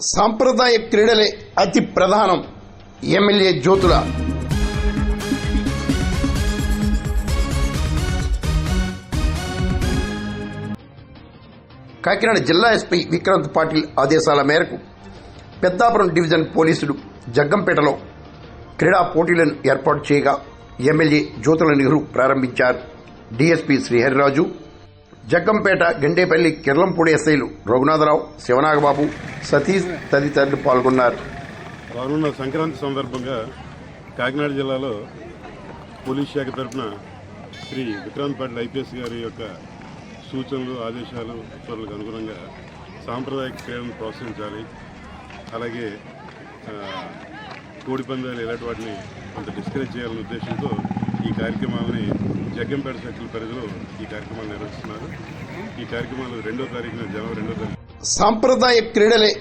సాంప్రదాయ క్రీడలే అతి ప్రధానం. ఎమ్మెల్యే జ్యోతుల కాకినాడ జిల్లా ఎస్పీ విక్రాంత్ పాటిల్ ఆదేశాల మేరకు పెద్దాపురం డివిజన్ పోలీసులు జగ్గంపేటలో క్రీడా పోటీలను ఏర్పాటు చేయగా ఎమ్మెల్యే జ్యోతుల నెహ్రూ ప్రారంభించారు. డీఎస్పీ శ్రీహరిరాజు, జగ్గంపేట, గండేపల్లి, కిర్లంపూడి ఎస్ఐలు రఘునాథరావు, శివనాగబాబు, సతీష్ తదితరులు పాల్గొన్నారు. రానున్న సంక్రాంతి సందర్భంగా కాకినాడ జిల్లాలో పోలీస్ శాఖ తరఫున శ్రీ విక్రాంత్ పాటిల్ ఐపీఎస్ గారి యొక్క సూచనలు, ఆదేశాలు, ఉత్తర్వులకు అనుగుణంగా సాంప్రదాయక క్రీడలను ప్రోత్సహించాలి, అలాగే కోడి పందాలు ఇలాంటి వాటిని కొంత డిస్కరేజ్ చేయాలనే ఉద్దేశంతో ఈ కార్యక్రమాలని జగ్గంపేట సర్కిల్ పరిధిలో ఈ కార్యక్రమాలు నిర్వహిస్తున్నారు. ఈ కార్యక్రమాలు 2వ తారీఖున జనవరి 2వ తారీఖు సాంప్రదాయ క్రీడలే